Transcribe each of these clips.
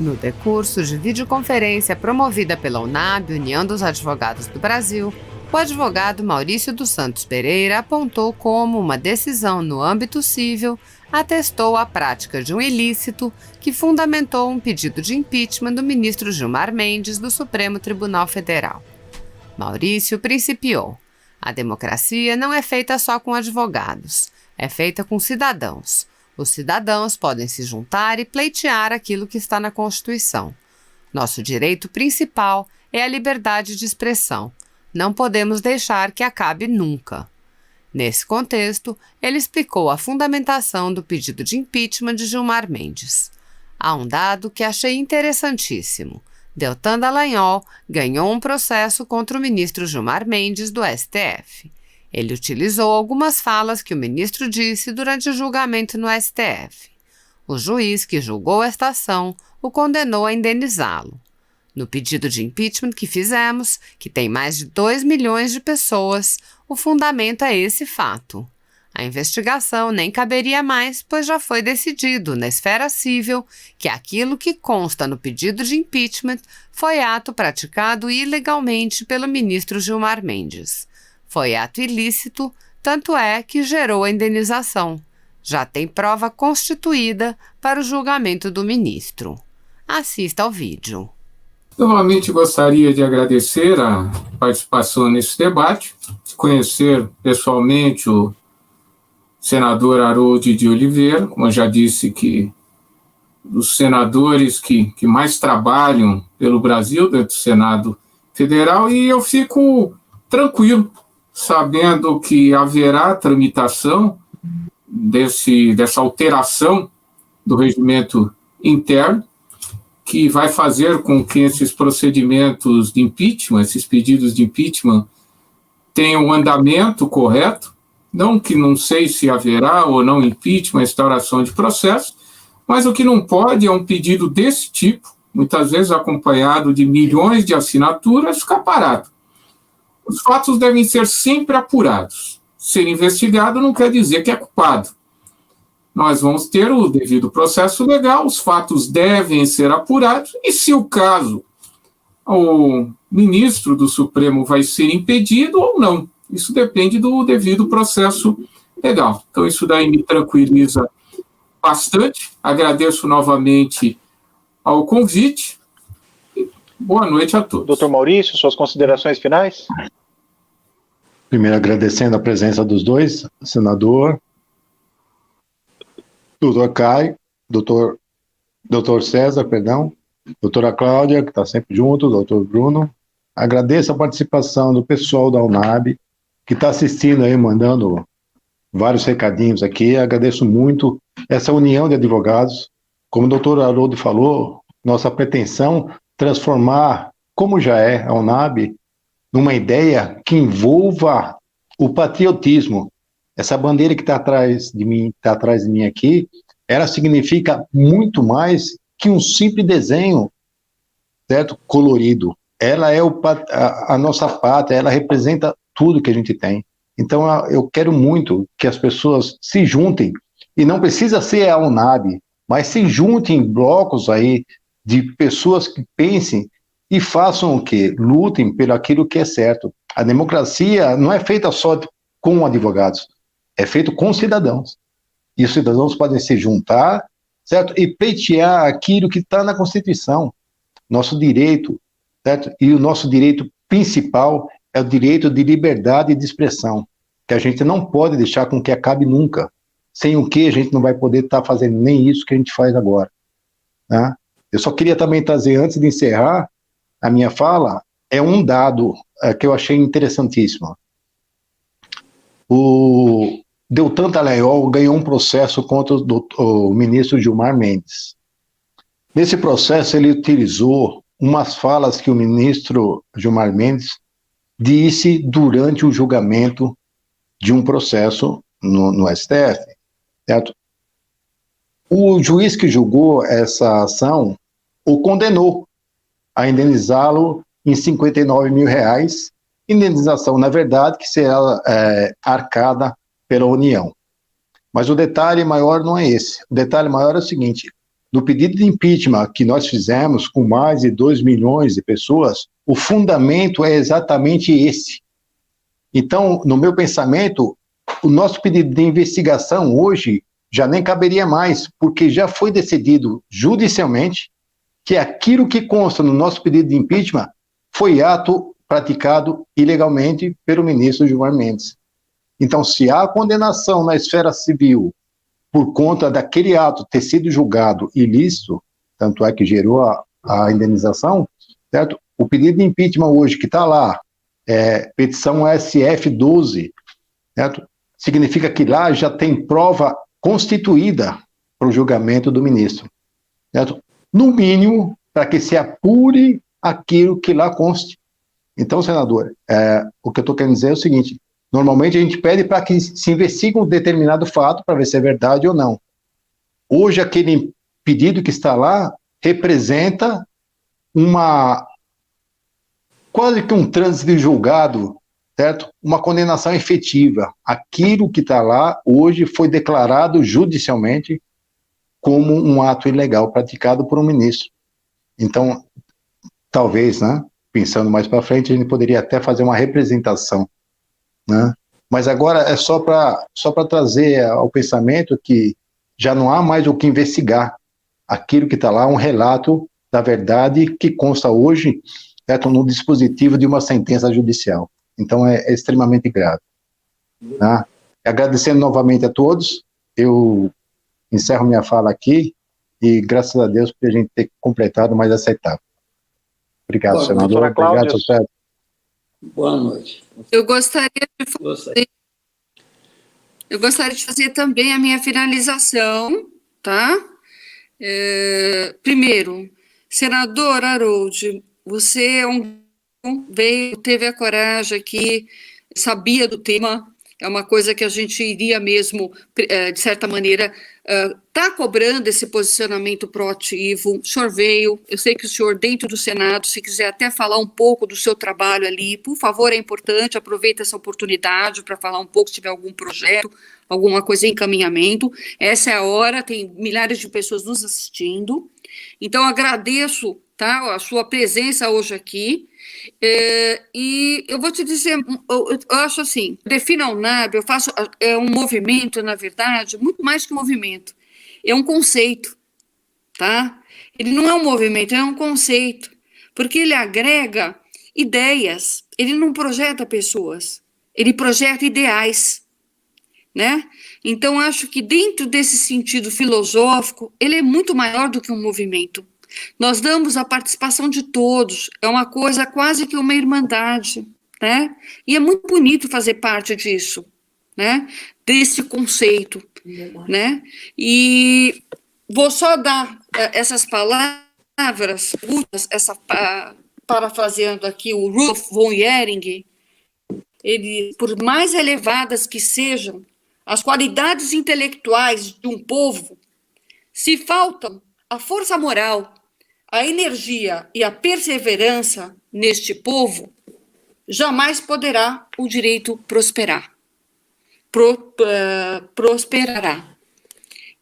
No decurso de videoconferência promovida pela UNAB, União dos Advogados do Brasil, o advogado Maurício dos Santos Pereira apontou como uma decisão no âmbito civil atestou a prática de um ilícito que fundamentou um pedido de impeachment do ministro Gilmar Mendes do Supremo Tribunal Federal. Maurício principiou: a democracia não é feita só com advogados, é feita com cidadãos. Os cidadãos podem se juntar e pleitear aquilo que está na Constituição. Nosso direito principal é a liberdade de expressão. Não podemos deixar que acabe nunca. Nesse contexto, ele explicou a fundamentação do pedido de impeachment de Gilmar Mendes. Há um dado que achei interessantíssimo. Deltan Dallagnol ganhou um processo contra o ministro Gilmar Mendes do STF. Ele utilizou algumas falas que o ministro disse durante o julgamento no STF. O juiz que julgou esta ação o condenou a indenizá-lo. No pedido de impeachment que fizemos, que tem mais de 2 milhões de pessoas, o fundamento é esse fato. A investigação nem caberia mais, pois já foi decidido na esfera civil que aquilo que consta no pedido de impeachment foi ato praticado ilegalmente pelo ministro Gilmar Mendes. Foi ato ilícito, tanto é que gerou a indenização. Já tem prova constituída para o julgamento do ministro. Assista ao vídeo. Novamente gostaria de agradecer a participação nesse debate, conhecer pessoalmente o senador Harold de Oliveira, como eu já disse, que dos senadores que mais trabalham pelo Brasil, dentro do Senado Federal, e eu fico tranquilo, sabendo que haverá tramitação dessa alteração do regimento interno, que vai fazer com que esses procedimentos de impeachment, esses pedidos de impeachment, tenham um andamento correto, não que não sei se haverá ou não impeachment, instauração de processo, mas o que não pode é um pedido desse tipo, muitas vezes acompanhado de milhões de assinaturas, ficar parado. Os fatos devem ser sempre apurados. Ser investigado não quer dizer que é culpado. Nós vamos ter o devido processo legal, os fatos devem ser apurados, e se o caso, o ministro do Supremo vai ser impedido ou não. Isso depende do devido processo legal. Então, isso daí me tranquiliza bastante. Agradeço novamente ao convite. Boa noite a todos. Doutor Maurício, suas considerações finais? Primeiro, agradecendo a presença dos dois, senador, doutor Caio, doutor César, doutora Cláudia, que está sempre junto, doutor Bruno. Agradeço a participação do pessoal da UNAB, que está assistindo aí, mandando vários recadinhos aqui. Agradeço muito essa união de advogados. Como o doutor Haroldo falou, nossa pretensão é transformar, como já é a UNAB, numa ideia que envolva o patriotismo. Essa bandeira que está atrás de mim aqui, ela significa muito mais que um simples desenho, certo? Colorido. Ela é a nossa pátria, ela representa tudo que a gente tem. Então, eu quero muito que as pessoas se juntem, e não precisa ser a UNAB, mas se juntem em blocos aí de pessoas que pensem e façam o quê? Lutem pelo aquilo que é certo. A democracia não é feita só com advogados, é feito com cidadãos. E os cidadãos podem se juntar, certo? E pleitear aquilo que está na Constituição. Nosso direito, certo? E o nosso direito principal é o direito de liberdade de expressão, que a gente não pode deixar com que acabe nunca. Sem o que a gente não vai poder estar fazendo nem isso que a gente faz agora. Né? Eu só queria também trazer, antes de encerrar a minha fala, é um dado que eu achei interessantíssimo. O Deltan Dallagnol ganhou um processo contra o ministro Gilmar Mendes. Nesse processo, ele utilizou umas falas que o ministro Gilmar Mendes disse durante o julgamento de um processo no STF, certo? O juiz que julgou essa ação o condenou a indenizá-lo em R$59 mil, indenização, na verdade, que será arcada pela União. Mas o detalhe maior não é esse. O detalhe maior é o seguinte: no pedido de impeachment que nós fizemos com mais de 2 milhões de pessoas, o fundamento é exatamente esse. Então, no meu pensamento, o nosso pedido de investigação hoje já nem caberia mais, porque já foi decidido judicialmente que aquilo que consta no nosso pedido de impeachment foi ato praticado ilegalmente pelo ministro Gilmar Mendes. Então, se há condenação na esfera civil por conta daquele ato ter sido julgado ilícito, tanto é que gerou a indenização, certo? O pedido de impeachment hoje que está lá, petição SF-12, certo? Significa que lá já tem prova constituída para o julgamento do ministro, certo? No mínimo, para que se apure aquilo que lá conste. Então, senador, o que eu estou querendo dizer é o seguinte: normalmente a gente pede para que se investigue um determinado fato para ver se é verdade ou não. Hoje, aquele pedido que está lá representa quase que um trânsito de julgado, certo? Uma condenação efetiva. Aquilo que está lá hoje foi declarado judicialmente como um ato ilegal praticado por um ministro. Então, talvez, né, pensando mais para frente, a gente poderia até fazer uma representação, né? Mas agora é só para trazer ao pensamento que já não há mais o que investigar. Aquilo que está lá é um relato da verdade que consta hoje, certo, no dispositivo de uma sentença judicial. Então é extremamente grave. Tá? Agradecendo novamente a todos, eu encerro minha fala aqui e graças a Deus por a gente ter completado mais essa etapa. Obrigado, senador. Obrigado, Sérgio. Boa noite. Eu gostaria de fazer também a minha finalização, tá? Primeiro, senador Harold, você teve a coragem aqui, sabia do tema, é uma coisa que a gente iria mesmo, de certa maneira, está cobrando esse posicionamento proativo. O senhor veio, eu sei que o senhor, dentro do Senado, se quiser até falar um pouco do seu trabalho ali, por favor, é importante, aproveita essa oportunidade para falar um pouco, se tiver algum projeto, alguma coisa em encaminhamento. Essa é a hora, tem milhares de pessoas nos assistindo. Então, agradeço, tá, a sua presença hoje aqui. E eu vou te dizer, eu acho assim, defino a UNAB, é um movimento, na verdade, muito mais que um movimento, é um conceito, tá? Ele não é um movimento, é um conceito, porque ele agrega ideias, ele não projeta pessoas, ele projeta ideais, né? Então, acho que dentro desse sentido filosófico, ele é muito maior do que um movimento. Nós damos a participação de todos, é uma coisa quase que uma irmandade, né? E é muito bonito fazer parte disso, né? Desse conceito, né? E vou só dar essas palavras, parafraseando aqui o Rudolf von Jhering, ele, por mais elevadas que sejam as qualidades intelectuais de um povo, se faltam a força moral, a energia e a perseverança neste povo, jamais poderá o direito prosperará.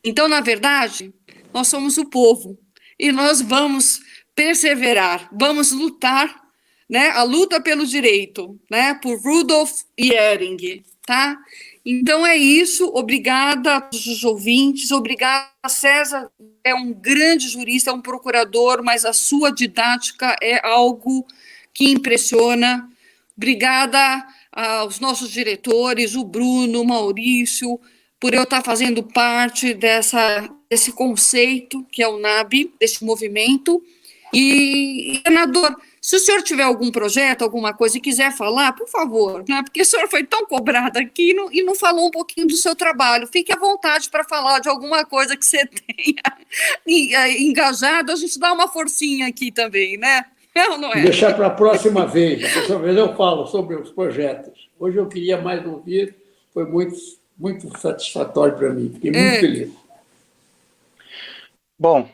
Então, na verdade, nós somos o povo e nós vamos perseverar, vamos lutar, né, a luta pelo direito, né, por Rudolf Jhering, tá? Então é isso, obrigada a todos os ouvintes, obrigada a César, é um grande jurista, é um procurador, mas a sua didática é algo que impressiona. Obrigada aos nossos diretores, o Bruno, o Maurício, por eu estar fazendo parte desse conceito que é o NAB, desse movimento. E, senador, se o senhor tiver algum projeto, alguma coisa e quiser falar, por favor, né? Porque o senhor foi tão cobrado aqui e não falou um pouquinho do seu trabalho. Fique à vontade para falar de alguma coisa que você tenha engajado. A gente dá uma forcinha aqui também, né? É ou não é? Deixar para a próxima vez. A próxima vez eu falo sobre os projetos. Hoje eu queria mais ouvir, foi muito, muito satisfatório para mim. Fiquei muito feliz. Bom,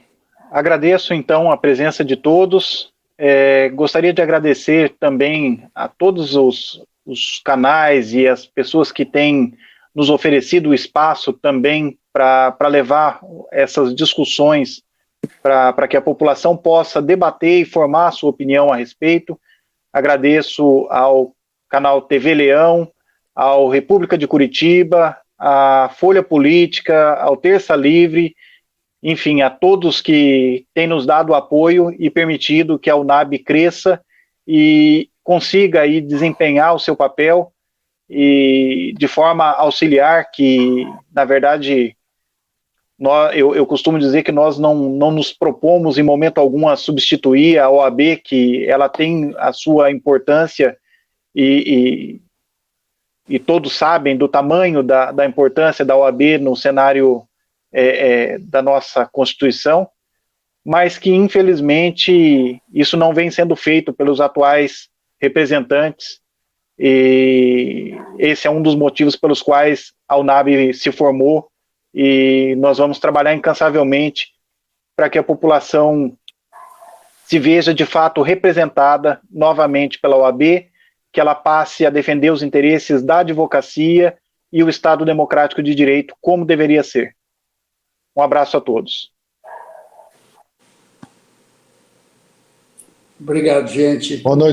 agradeço então a presença de todos. Gostaria de agradecer também a todos os canais e as pessoas que têm nos oferecido o espaço também para levar essas discussões para que a população possa debater e formar a sua opinião a respeito. Agradeço ao canal TV Leão, ao República de Curitiba, à Folha Política, ao Terça Livre, enfim, a todos que têm nos dado apoio e permitido que a UNAB cresça e consiga aí desempenhar o seu papel e de forma auxiliar, que, na verdade, eu costumo dizer que nós não nos propomos em momento algum a substituir a OAB, que ela tem a sua importância e todos sabem do tamanho da importância da OAB no cenário da nossa Constituição, mas que, infelizmente, isso não vem sendo feito pelos atuais representantes, e esse é um dos motivos pelos quais a UNAB se formou, e nós vamos trabalhar incansavelmente para que a população se veja de fato representada novamente pela OAB, que ela passe a defender os interesses da advocacia e o Estado democrático de direito como deveria ser. Um abraço a todos. Obrigado, gente. Boa noite.